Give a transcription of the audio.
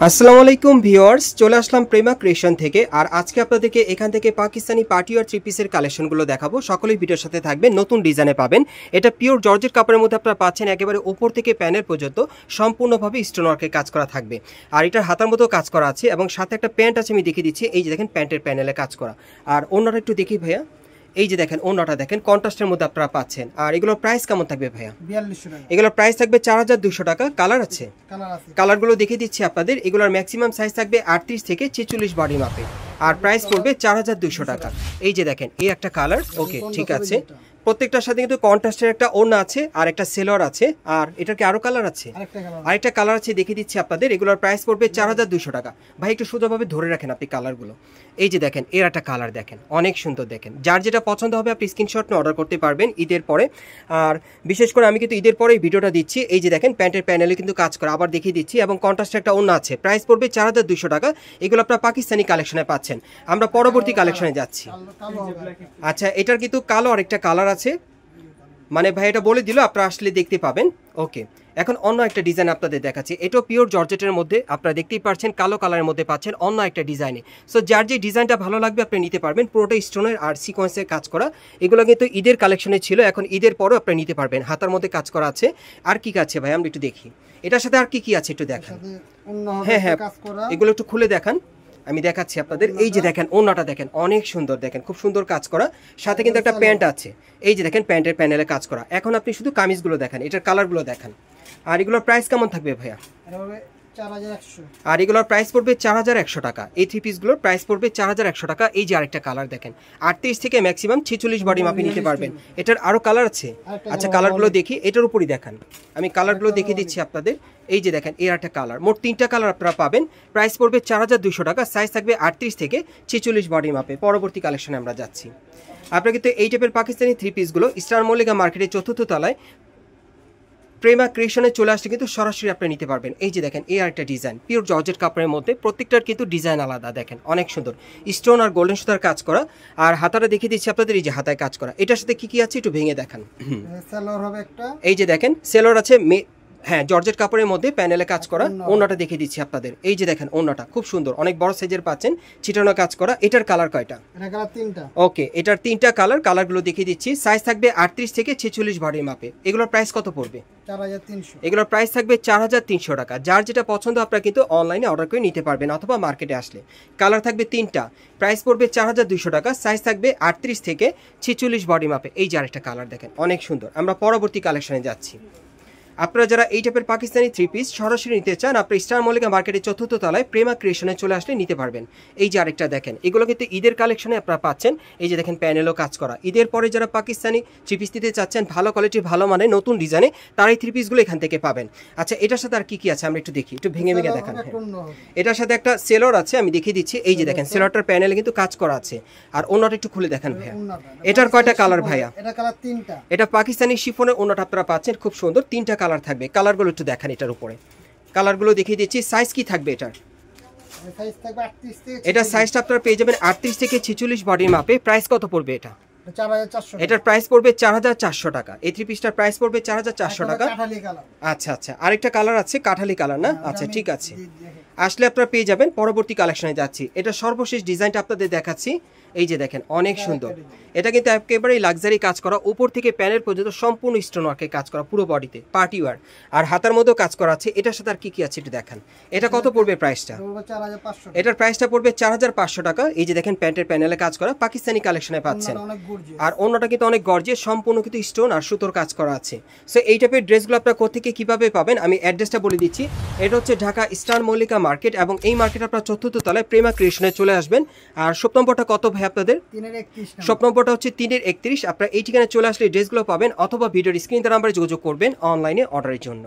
আসসালামু আলাইকুম ভিউয়ার্স, চলে আসলাম প্রেমা ক্রিয়েশন থেকে। আর আজকে আপনাদেরকে এখান থেকে পাকিস্তানি পার্টি আর থ্রি পিসের কালেকশনগুলো দেখাবো। সকলেই ভিডিওর সাথে থাকবেন, নতুন ডিজাইনে পাবেন। এটা পিওর জর্জেট কাপড়ের মধ্যে আপনারা পাচ্ছেন, একেবারে উপর থেকে প্যানেল পর্যন্ত সম্পূর্ণভাবে স্টোন ওয়ার্কের কাজ করা থাকবে। আর এটার হাতার মতো কাজ করা আছে এবং সাথে একটা প্যান্ট আছে, আমি দেখিয়ে দিচ্ছি। এই যে দেখেন প্যান্টের প্যানেলে কাজ করা। আর অন্যটা একটু দেখি ভাইয়া, এই যে দেখেন অন্যটা দেখেন কন্ট্রাস্টের মধ্যে আপনারা পাচ্ছেন। আর এগুলোর প্রাইস কেমন থাকবে ভাইয়া? 4200 টাকা। এগুলোর প্রাইস থাকবে 4200 টাকা। কালার আছে, কালারগুলো দেখিয়ে দিচ্ছি আপনাদের। এগুলোর ম্যাক্সিমাম সাইজ থাকবে 38 থেকে 46 বডি মাপে। আর প্রাইস পড়বে 4200 টাকা। এই যে দেখেন এই একটা কালার, ওকে ঠিক আছে। প্রত্যেকটার সাথে কিন্তু কন্ট্রাস্টের একটা ওড়না আছে আর একটা সেলোয়ার আছে। আর এটার কি আরো কালার আছে? আরেকটা কালার আছে, দেখিয়ে দিচ্ছি আপনাদের। এগুলোর প্রাইস পড়বে 4200 টাকা। ভাই একটু সোজাভাবে ধরে রাখেন আপনি কালারগুলো। এই যে দেখেন এর একটা কালার দেখেন, অনেক সুন্দর দেখেন। যার যেটা পছন্দ হবে আপনি স্ক্রিনশট নিয়ে অর্ডার করতে পারবেন ঈদের পরে। আর বিশেষ করে আমি কিন্তু ঈদের পরে এই ভিডিওটা দিচ্ছি। এই যে দেখেন প্যান্টের প্যানেলে কিন্তু কাজ করা, আবার দেখিয়ে দিচ্ছি। এবং কন্ট্রাস্টের একটা ওড়না আছে, প্রাইস পড়বে 4200 টাকা। এগুলো আপনারা পাকিস্তানি কালেকশনে পাচ্ছেন। আমরা পরবর্তী কালেকশনে যাচ্ছি। আচ্ছা, এটার কিন্তু কালো আরেকটা কালার আছে, মানে ভাই এটা বলে দিল, আপনারা আসলে দেখতে পাবেন। ওকে, এখন অন্য একটা ডিজাইন আপনাদের দেখাচ্ছি। এটাও পিওর জর্জেটের মধ্যে, আপনারা দেখতেই পাচ্ছেন কালো কালারের মধ্যে পাচ্ছেন অন্য একটা ডিজাইনে। সো যার যে ডিজাইনটা ভালো লাগবে আপনি নিতে পারবেন। পুরোটা স্টোনের আর সিকোয়েন্সের কাজ করা। এগুলো কিন্তু ঈদের কালেকশনে ছিল, এখন ঈদের পরেও আপনি নিতে পারবেন। হাতার মধ্যে কাজ করা আছে। আর কি আছে ভাই আমরা একটু দেখি, এটার সাথে আর কি আছে একটু দেখান। হ্যাঁ হ্যাঁ, এগুলো একটু খুলে দেখান, আমি দেখাচ্ছি আপনাদের। এই যে দেখেন ওড়নাটা দেখেন, অনেক সুন্দর দেখেন, খুব সুন্দর কাজ করা। সাথে কিন্তু একটা প্যান্ট আছে, এই যে দেখেন প্যান্টের প্যানেলে কাজ করা। এখন আপনি শুধু কামিজগুলো দেখেন, এটার কালারগুলো দেখেন। আর এগুলোর প্রাইস কেমন থাকবে ভাইয়া? 4100। আর এগুলোর প্রাইস পড়বে 4100 টাকা। এই থ্রি পিসগুলোর প্রাইস পড়বে 4100 টাকা। এই যে আরেকটা কালার দেখেন, 38 থেকে ম্যাক্সিমাম 46 বডি মাপে নিতে পারবেন। এটার আরো কালার আছে। আচ্ছা, কালারগুলো দেখি, এটার উপরই দেখান, আমি কালারগুলো দেখিয়ে দিচ্ছি আপনাদের। এই যে দেখেন এর একটা কালার, মোট 3টা কালার আপনারা পাবেন। প্রাইস পড়বে 4200 টাকা। সাইজ থাকবে 38 থেকে 46 বডি মাপে। পরবর্তী কালেকশনে আমরা যাচ্ছি। আপনারা কিন্তু এই টাইপের পাকিস্তানি থ্রি পিসগুলো স্টার মল্লিকা মার্কেটের 4র্থ তলায় প্রেমা ক্রিয়েশনে চলে আসলে কিন্তু সরাসরি আপনি নিতে পারবেন। এই যে দেখেন এই আরেকটা ডিজাইন, পিওর জর্জেট কাপড়ের মধ্যে। প্রত্যেকটার কিন্তু ডিজাইন আলাদা দেখেন, অনেক সুন্দর স্টোন আর গোল্ডেন সুতার কাজ করা। আর হাতাটা দেখিয়ে দিচ্ছি আপনাদের, এই যে হাতায় কাজ করা। এটার সাথে কি আছে একটু ভেঙে দেখান। সেলর হবে একটা, এই যে দেখেন সেলর আছে, হ্যাঁ জর্জেট কাপড়ের মধ্যে প্যানেলে কাজ করা। ওড়নাটা দেখিয়ে দিচ্ছি আপনাদের। এই যে দেখেন ওড়নাটা খুব সুন্দর, অনেক বড় সাইজের পাচ্ছেন, ছিটানো কাজ করা। এটার কালার কয়টা? এটা কালার 3টা। ওকে, এটার 3টা কালার। কালারগুলো দেখিয়ে দিচ্ছি। সাইজ থাকবে 38 থেকে 46 বডি মাপে। এগুলোর প্রাইস কত পড়বে? 4300। এগুলোর প্রাইস থাকবে 4300 টাকা। যার যেটা পছন্দ আপনারা কিন্তু অনলাইনে অর্ডার করে নিতে পারবেন অথবা মার্কেটে আসলে। কালার থাকবে 3টা, প্রাইস পড়বে 4200 টাকা। সাইজ থাকবে 38 থেকে 46 বডি মাপে। এই যে আরেকটা কালার দেখেন, অনেক সুন্দর। আমরা পরবর্তী কালেকশনে যাচ্ছি। আপনারা যারা এই টাইপের পাকিস্তানি থ্রি পিস সরাসরি নিতে চান, আপনি স্টার মল্লিকা মার্কেটের 4র্থ তলায় প্রেমা ক্রিয়েশনে চলে আসলে নিতে পারবেন। এই যে আরেকটা দেখেন, এগুলো কিন্তু ঈদের কালেকশনে আপনারা পাচ্ছেন। এই যে দেখেন প্যানেলও কাজ করা। ঈদের পরে যারা পাকিস্তানি থ্রি পিস নিতে চাচ্ছেন ভালো কোয়ালিটির, ভালো মানে নতুন ডিজাইনে, তারা এই থ্রি পিসগুলো এখান থেকে পাবেন। আচ্ছা, এটার সাথে আর কি আছে আমরা একটু দেখি, একটু ভেঙে ভেঙে দেখান। এটার সাথে একটা সেলর আছে, আমি দেখিয়ে দিচ্ছি। এই যে দেখেন সেলরটার প্যানেলে কিন্তু কাজ করা আছে। আর ওনাটা একটু খুলে দেখান ভাইয়া। এটার কয়টা কালার ভাইয়া? এটা কালার 3টা। এটা পাকিস্তানি শিফনের ওনাটা আপনারা পাচ্ছেন, খুব সুন্দর। 3টা কালার থাকবে। কালারগুলো একটু দেখান, এটার উপরে কালারগুলো দেখিয়ে দিচ্ছি। সাইজ কি থাকবে এটার? সাইজ থাকবে 38 থেকে, এটা সাইজটা আপনারা পেয়ে যাবেন 38 থেকে 46 বডির মাপে। প্রাইস কত পড়বে এটা? 4400। এটার প্রাইস পড়বে 4400 টাকা। এই থ্রি পিসটার প্রাইস পড়বে 4400 টাকা। আচ্ছা আচ্ছা, আরেকটা কালার আছে কাঠালি কালার না? আচ্ছা ঠিক আছে, আসলে আপনারা পেয়ে যাবেন। পরবর্তী কালেকশনে যাচ্ছি। এটা সর্বশেষ ডিজাইনটা আপনাদের দেখাচ্ছি। এই যে দেখেন অনেক সুন্দর, এটা কিন্তু একেবারেই লাক্সারি কাজ করা। উপর থেকে প্যানেল পর্যন্ত সম্পূর্ণ স্টোন ওয়ার্কের কাজ করা, পুরো বডিতে পার্টি ওয়্যার। আর হাতার মধ্যেও কাজ করা আছে। এটার সাথে আর কি আছে একটু দেখান। এটা কত পড়বে প্রাইসটা? 4500। এটার প্রাইসটা পড়বে 4500 টাকা। এই যে দেখেন প্যান্টের প্যানেলে কাজ করা, পাকিস্তানি কালেকশনে পাচ্ছেন। আর অন্যটা কিন্তু অনেক গর্জিয়াস, সম্পূর্ণ কিন্তু স্টোন আর সুতোর কাজ করা আছে। সো এই টাইপের ড্রেসগুলো আপনারা কোথেকে কিভাবে পাবেন আমি অ্যাড্রেসটা বলে দিচ্ছি। এটা হচ্ছে ঢাকা স্টার মল্লিকা মার্কেট, এবং এই মার্কেট আপনারা 4র্থ তলায় প্রেমা ক্রিয়েশনে চলে আসবেন। আর শপ নম্বরটা কত ভাই আপনাদের? 331। শপ নম্বরটা হচ্ছে 331। আপনারা এই ঠিকানায় চলে আসলে ড্রেসগুলো পাবেন, অথবা ভিডিওর স্ক্রিন নাম্বারে যোগাযোগ করবেন অনলাইনে অর্ডারের জন্য।